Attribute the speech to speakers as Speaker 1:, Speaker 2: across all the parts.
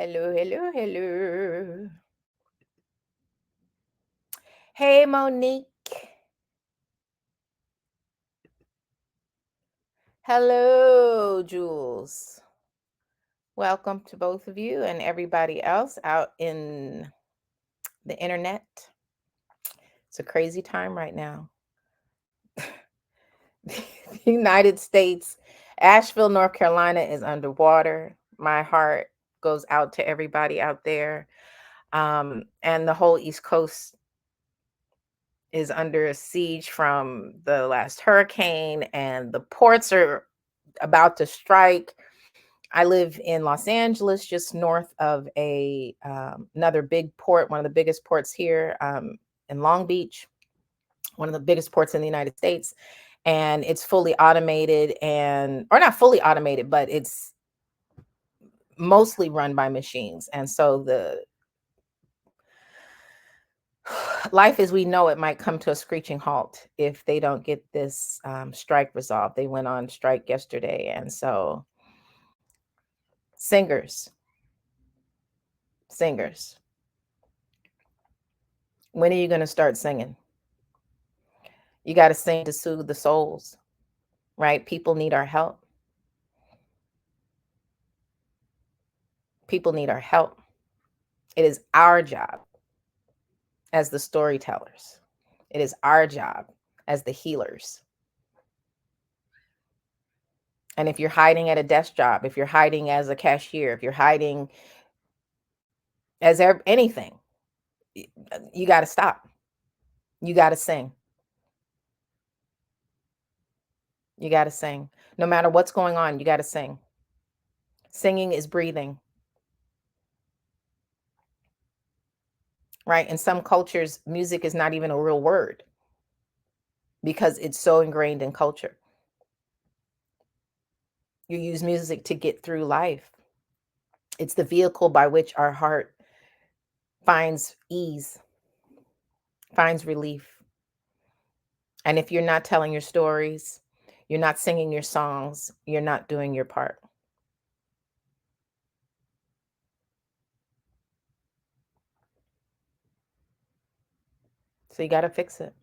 Speaker 1: Hello, hello, hello. Hey, Monique. Hello, Jules. Welcome to both of you and everybody else out in the internet. It's a crazy time right now. The United States, Asheville, North Carolina is underwater. My heart goes out to everybody out there. And the whole East Coast is under a siege from the last hurricane, and the ports are about to strike. I live in Los Angeles, just north of another big port, one of the biggest ports here in Long Beach, one of the biggest ports in the United States. And it's fully automated, or not fully automated, but it's mostly run by machines. And so the life as we know it might come to a screeching halt if they don't get this strike resolved. They went on strike yesterday. And so singers, when are you going to start singing? You got to sing to soothe the souls, right? People need our help. People need our help. It is our job as the storytellers. It is our job as the healers. And if you're hiding at a desk job, if you're hiding as a cashier, if you're hiding as anything, you got to stop. You got to sing. You got to sing. No matter what's going on, you got to sing. Singing is breathing. Right? In some cultures, music is not even a real word because it's so ingrained in culture. You use music to get through life. It's the vehicle by which our heart finds ease, finds relief. And if you're not telling your stories, you're not singing your songs, you're not doing your part. So you got to fix it.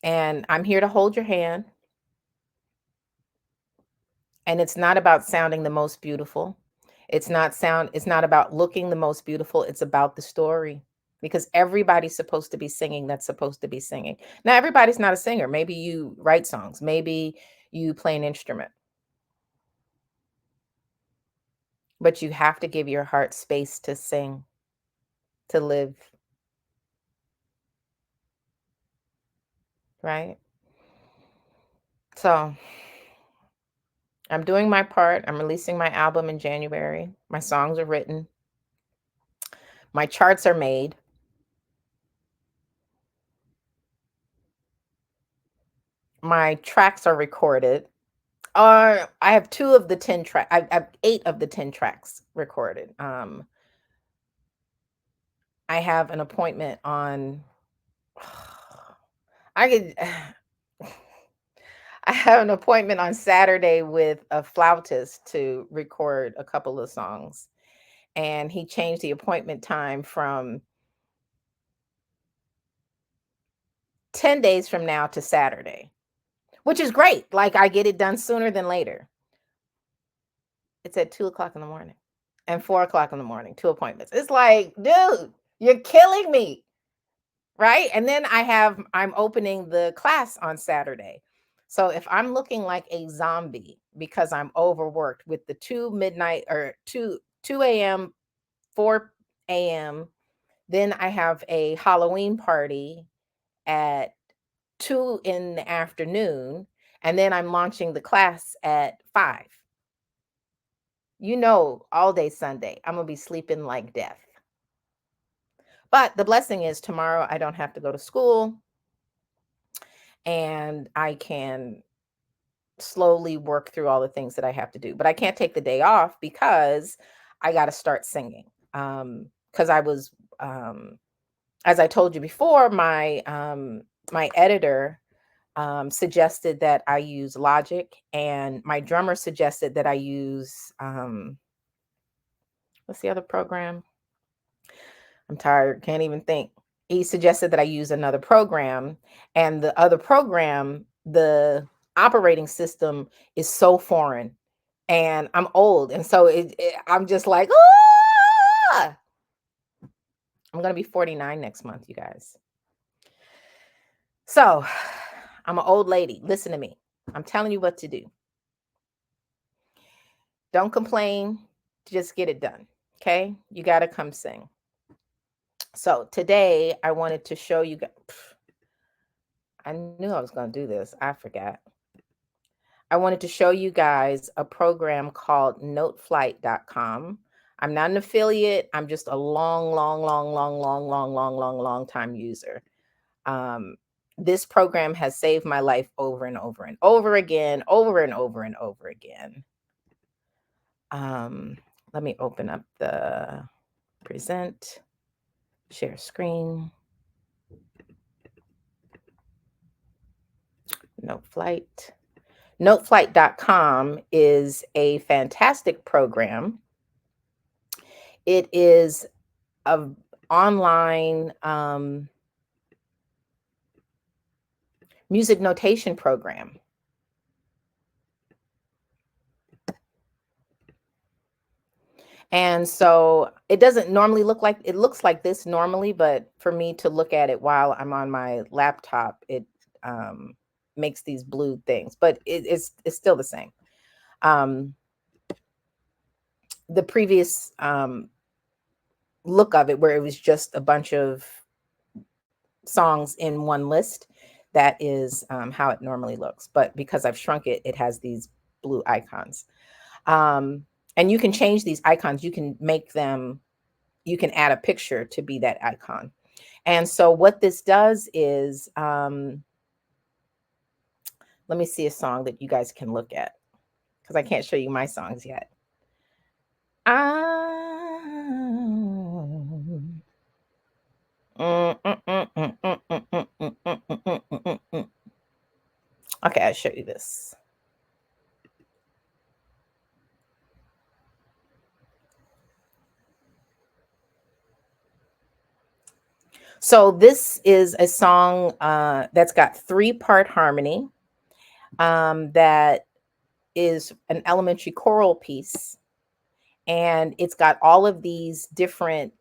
Speaker 1: And I'm here to hold your hand. And it's not about sounding the most beautiful. It's not about looking the most beautiful. It's about the story. Because everybody's supposed to be singing that's supposed to be singing. Now, everybody's not a singer. Maybe you write songs. Maybe you play an instrument. But you have to give your heart space to sing, to live. Right? So I'm doing my part. I'm releasing my album in January. My songs are written. My charts are made. My tracks are recorded. I have 2 of the 10 track. I have 8 of the 10 tracks recorded. I have an appointment on. I could. I have an appointment on Saturday with a flautist to record a couple of songs, and he changed the appointment time from 10 days from now to Saturday, which is great. Like, I get it done sooner than later. It's at 2:00 in the morning and 4:00 in the morning, 2 appointments. It's like, dude, you're killing me. Right? And then I'm opening the class on Saturday. So if I'm looking like a zombie because I'm overworked with the 2 midnight or 2 a.m., 4 a.m., then I have a Halloween party at 2 in the afternoon, and then I'm launching the class at 5. All day Sunday, I'm gonna be sleeping like death. But the blessing is tomorrow I don't have to go to school, and I can slowly work through all the things that I have to do. But I can't take the day off because I got to start singing. Because I was, as I told you before, my editor suggested that I use Logic, and my drummer suggested that I use What's the other program? I'm tired, can't even think. He suggested that I use another program, and the other program, the operating system is so foreign, and I'm old, and so I'm just like, ah! I'm gonna be 49 next month, you guys. So I'm an old lady. Listen to me. I'm telling you what to do. Don't complain. Just get it done. Okay? You got to come sing. So today I wanted to show you guys. I knew I was going to do this. I forgot. I wanted to show you guys a program called noteflight.com. I'm not an affiliate. I'm just a long time user. This program has saved my life over and over and over again, over and over and over again. Let me open up the present, share screen, Noteflight. Noteflight.com is a fantastic program. It is an online music notation program. And so it doesn't normally look like, it looks like this normally, but for me to look at it while I'm on my laptop, it makes these blue things, but it's still the same. The previous look of it, where it was just a bunch of songs in one list, that is how it normally looks. But because I've shrunk it, it has these blue icons. And you can change these icons. You can make them, you can add a picture to be that icon. And so what this does is, let me see a song that you guys can look at, because I can't show you my songs yet. Okay, I'll show you this. So this is a song that's got 3-part harmony, that is an elementary choral piece, and it's got all of these different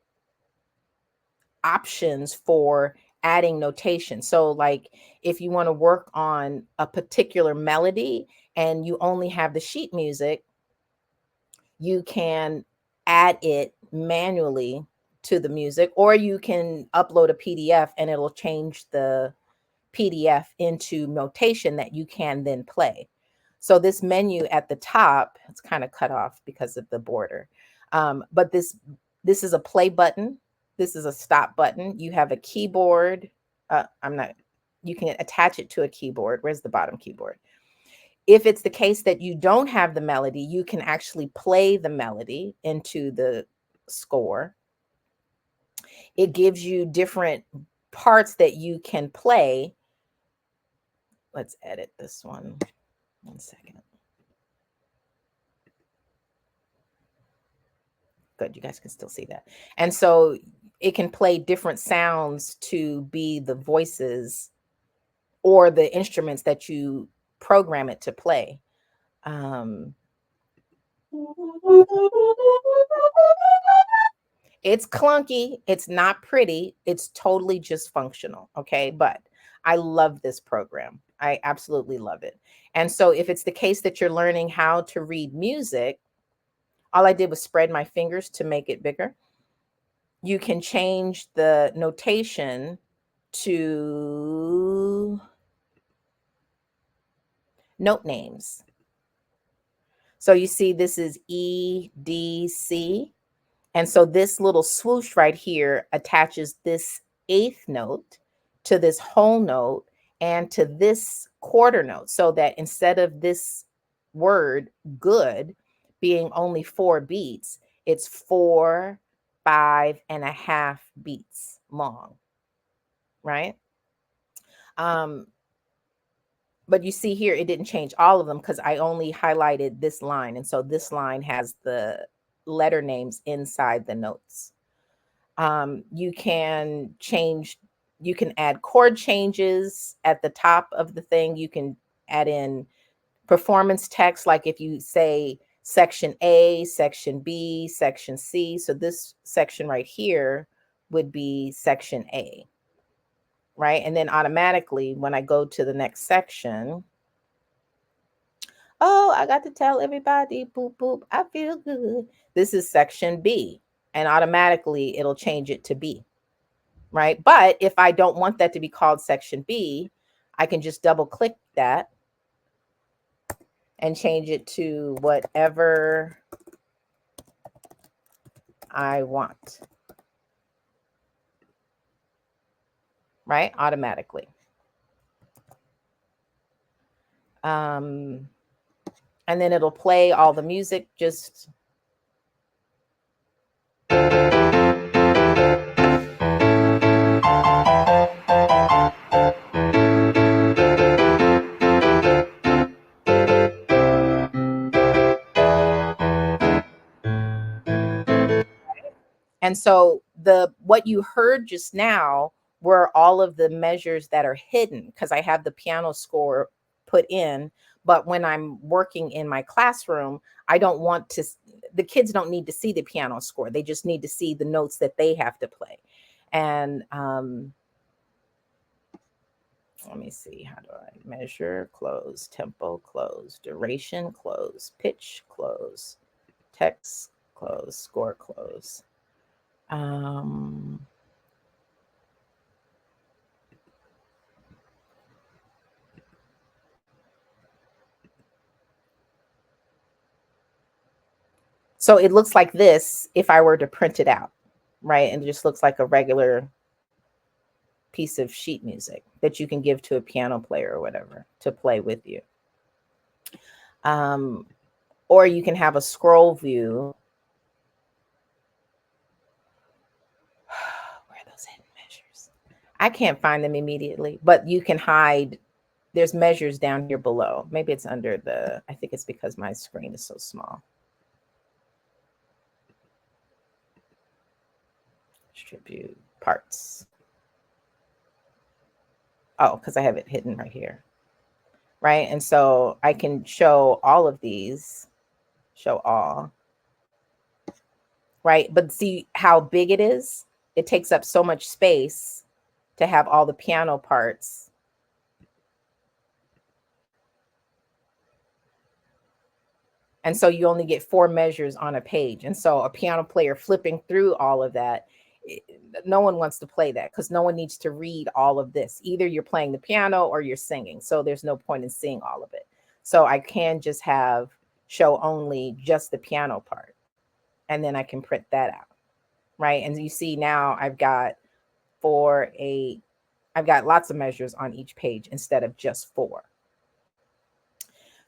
Speaker 1: options for adding notation. So like if you want to work on a particular melody and you only have the sheet music, you can add it manually to the music, or you can upload a PDF and it'll change the PDF into notation that you can then play. So this menu at the top, it's kind of cut off because of the border. But this is a play button. This is a stop button. You have a keyboard. You can attach it to a keyboard. Where's the bottom keyboard? If it's the case that you don't have the melody, you can actually play the melody into the score. It gives you different parts that you can play. Let's edit this one. 1 second. Good, you guys can still see that. And so it can play different sounds to be the voices or the instruments that you program it to play. It's clunky. It's not pretty. It's totally just functional. Okay. But I love this program. I absolutely love it. And so if it's the case that you're learning how to read music, all I did was spread my fingers to make it bigger. You can change the notation to note names. So you see, this is E, D, C. And so this little swoosh right here attaches this 8th note to this whole note and to this quarter note, so that instead of this word good being only 4 beats, it's 4, 5.5 beats long, right? But you see here, it didn't change all of them because I only highlighted this line. And so this line has the letter names inside the notes. You can change, you can add chord changes at the top of the thing. You can add in performance text, like if you say section A, section B, section C. So this section right here would be section A, right? And then automatically when I go to the next section, oh, I got to tell everybody, boop, boop, I feel good. This is section B, and automatically it'll change it to B, right? But if I don't want that to be called section B, I can just double click that and change it to whatever I want, right? Automatically. And then it'll play all the music just and so the what you heard just now were all of the measures that are hidden because I have the piano score put in. But when I'm working in my classroom, I don't want to, the kids don't need to see the piano score. They just need to see the notes that they have to play. And let me see, how do I measure? Close, tempo, close, duration, close, pitch, close, text, close, score, close. So it looks like this if I were to print it out, right? And it just looks like a regular piece of sheet music that you can give to a piano player or whatever to play with you. Or you can have a scroll view. Where are those hidden measures? I can't find them immediately, but you can hide. There's measures down here below. Maybe it's under the, I think it's because my screen is so small. Distribute parts. Oh, because I have it hidden right here. Right. And so I can show all of these, show all. Right. But see how big it is? It takes up so much space to have all the piano parts. And so you only get 4 measures on a page. And so a piano player flipping through all of that, no one wants to play that because no one needs to read all of this. Either you're playing the piano or you're singing. So there's no point in seeing all of it. So I can just have show only just the piano part. And then I can print that out. Right. And you see now I've got 4, 8, I've got lots of measures on each page instead of just 4.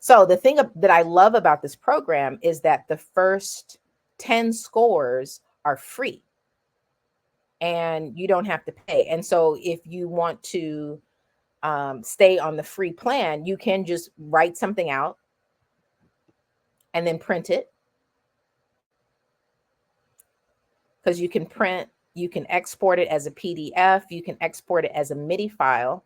Speaker 1: So the thing that I love about this program is that the first 10 scores are free and you don't have to pay. And so if you want to stay on the free plan, you can just write something out and then print it. Because you can print, you can export it as a PDF, you can export it as a MIDI file.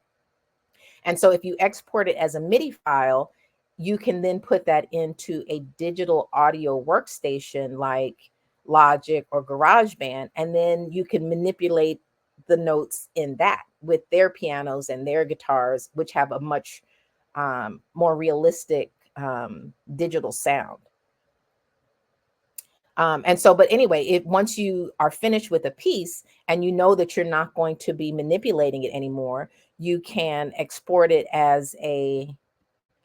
Speaker 1: And so if you export it as a MIDI file, you can then put that into a digital audio workstation like Logic or GarageBand, and then you can manipulate the notes in that with their pianos and their guitars, which have a much more realistic digital sound. And so, but anyway, once you are finished with a piece and you know that you're not going to be manipulating it anymore, you can export it as a,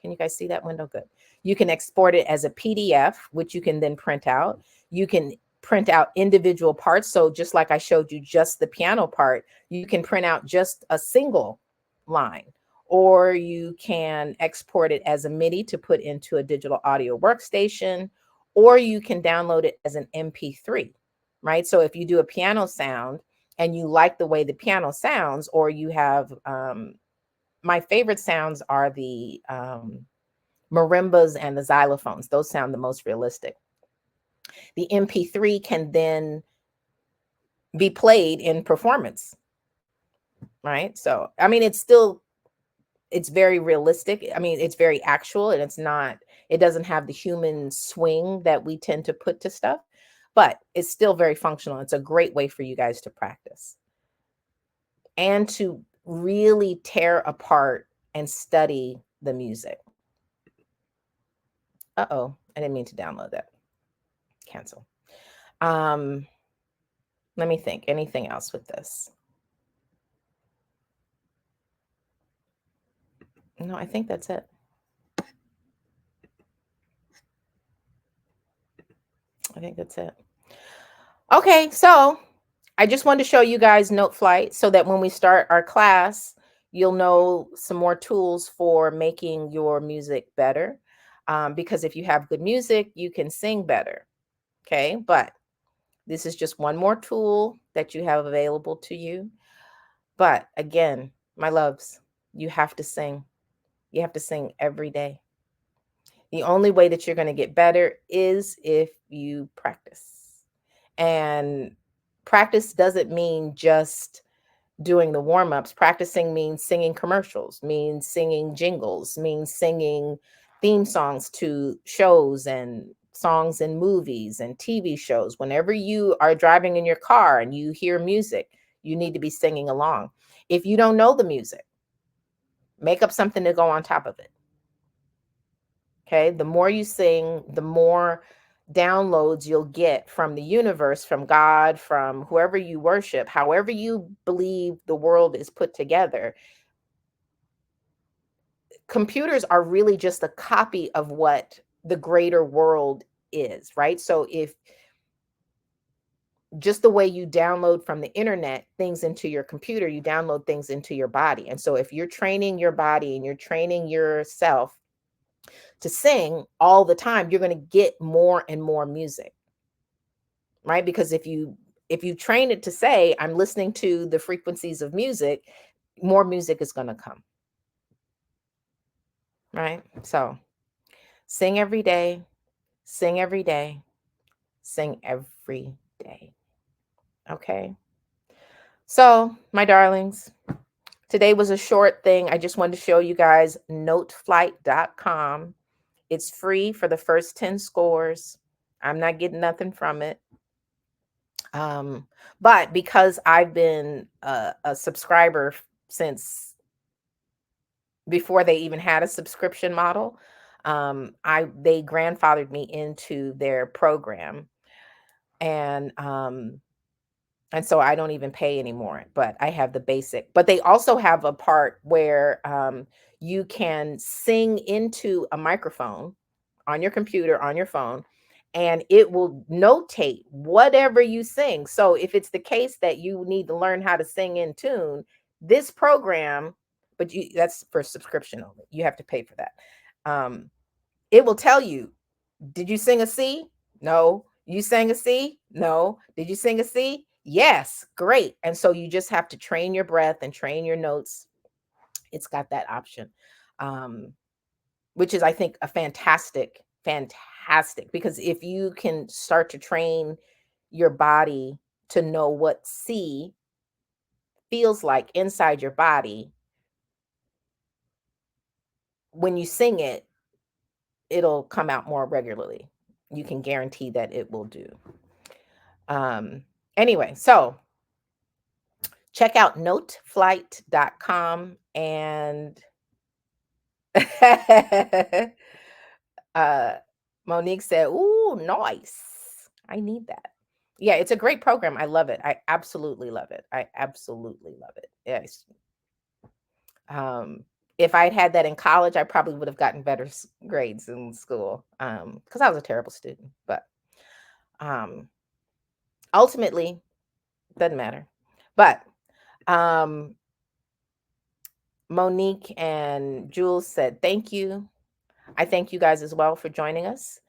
Speaker 1: can you guys see that window? Good. You can export it as a PDF, which you can then print out. You can print out individual parts. So just like I showed you just the piano part, you can print out just a single line, or you can export it as a MIDI to put into a digital audio workstation, or you can download it as an MP3, right? So if you do a piano sound and you like the way the piano sounds, or you have, my favorite sounds are the marimbas and the xylophones. Those sound the most realistic. The MP3 can then be played in performance, right? So, I mean, it's very realistic. I mean, it's very actual, and it doesn't have the human swing that we tend to put to stuff, but it's still very functional. It's a great way for you guys to practice and to really tear apart and study the music. Uh-oh, I didn't mean to download that. Cancel. Um, Let me think. Anything else with this? No, I think that's it. I think that's it. Okay, so I just wanted to show you guys Noteflight so that when we start our class, you'll know some more tools for making your music better. Because if you have good music, you can sing better. Okay, but this is just one more tool that you have available to you. But again, my loves, you have to sing. You have to sing every day. The only way that you're going to get better is if you practice. And practice doesn't mean just doing the warm-ups. Practicing means singing commercials, means singing jingles, means singing theme songs to shows and songs in movies and TV shows. Whenever you are driving in your car and you hear music, you need to be singing along. If you don't know the music, make up something to go on top of it. Okay, the more you sing, the more downloads you'll get from the universe, from God, from whoever you worship, however you believe the world is put together. Computers are really just a copy of what the greater world is, right? So if just the way you download from the internet things into your computer, you download things into your body. And so if you're training your body and you're training yourself to sing all the time, you're going to get more and more music, right? Because if you train it to say, I'm listening to the frequencies of music, more music is going to come, right? So sing every day, sing every day, sing every day. Okay. So, my darlings, today was a short thing. I just wanted to show you guys noteflight.com. It's free for the first 10 scores. I'm not getting nothing from it. But because I've been a subscriber since before they even had a subscription model, they grandfathered me into their program, and so I don't even pay anymore. But I have the basic. But they also have a part where you can sing into a microphone on your computer, on your phone, and it will notate whatever you sing. So if it's the case that you need to learn how to sing in tune, this program, but that's for subscription only. You have to pay for that. Um, it will tell you, did you sing a C? No. You sang a C? No. Did you sing a C? Yes. Great. And so you just have to train your breath and train your notes. It's got that option. Which is, I think, a fantastic, because if you can start to train your body to know what C feels like inside your body, when you sing it, it'll come out more regularly. You can guarantee that it will do. Anyway, so check out noteflight.com and Monique said, "Ooh, nice. I need that." Yeah, it's a great program. I love it. I absolutely love it. I absolutely love it. Yes. If I'd had that in college, I probably would have gotten better grades in school. Because I was a terrible student. But ultimately, doesn't matter. But Monique and Jules said, "Thank you." I thank you guys as well for joining us.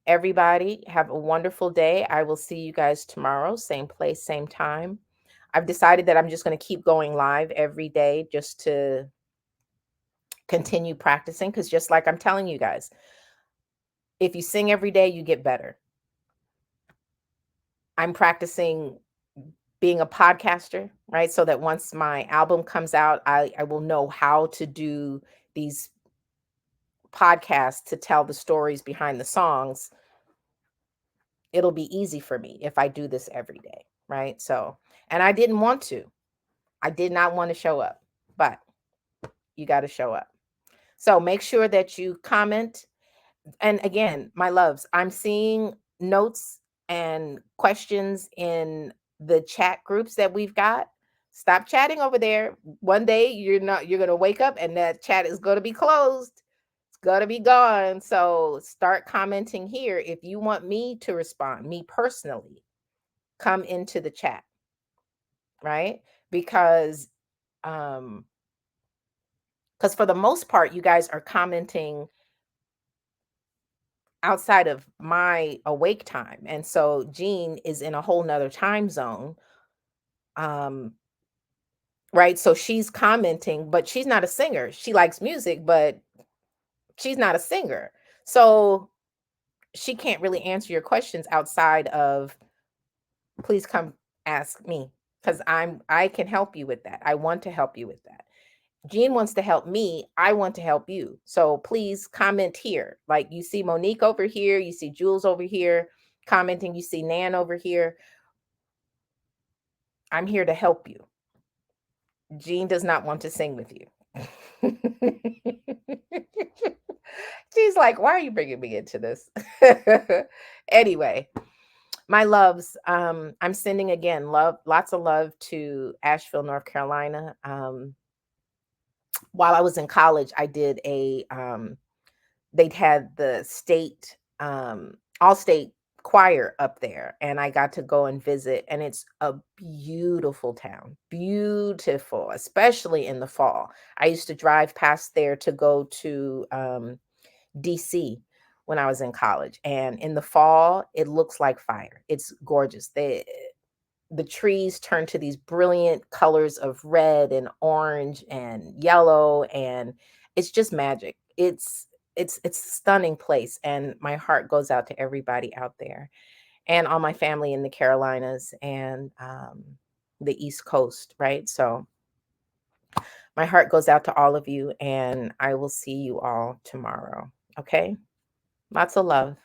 Speaker 1: Everybody, have a wonderful day. I will see you guys tomorrow, same place, same time. I've decided that I'm just going to keep going live every day just to continue practicing, because just like I'm telling you guys, if you sing every day, you get better. I'm practicing being a podcaster, right? So that once my album comes out, I will know how to do these podcasts to tell the stories behind the songs. It'll be easy for me if I do this every day, right? So, and I didn't want to. I did not want to show up, but you got to show up. So make sure that you comment. And again, my loves, I'm seeing notes and questions in the chat groups that we've got. Stop chatting over there. One day you're going to wake up and that chat is going to be closed. It's going to be gone. So start commenting here if you want me to respond, me personally. Come into the chat, right? Because um because for the most part you guys are commenting outside of my awake time. And so Jean is in a whole nother time zone. Um, right. So she's commenting, but she's not a singer. She likes music, but she's not a singer. So she can't really answer your questions outside of please come ask me because I can help you with that. I want to help you with that. Jean wants to help me. I want to help you. So please comment here. Like you see Monique over here, you see Jules over here commenting, you see Nan over here. I'm here to help you. Jean does not want to sing with you. She's like, why are you bringing me into this? Anyway, my loves, I'm sending again love, lots of love to Asheville, North Carolina. While I was in college, I did they'd had the state all state choir up there and I got to go and visit, and it's a beautiful town, beautiful, especially in the fall. I used to drive past there to go to DC when I was in college, and in the fall it looks like fire. It's gorgeous. The trees turn to these brilliant colors of red and orange and yellow, and it's just magic. It's a stunning place, and my heart goes out to everybody out there and all my family in the Carolinas and the East Coast, right? So my heart goes out to all of you, and I will see you all tomorrow. Okay, lots of love.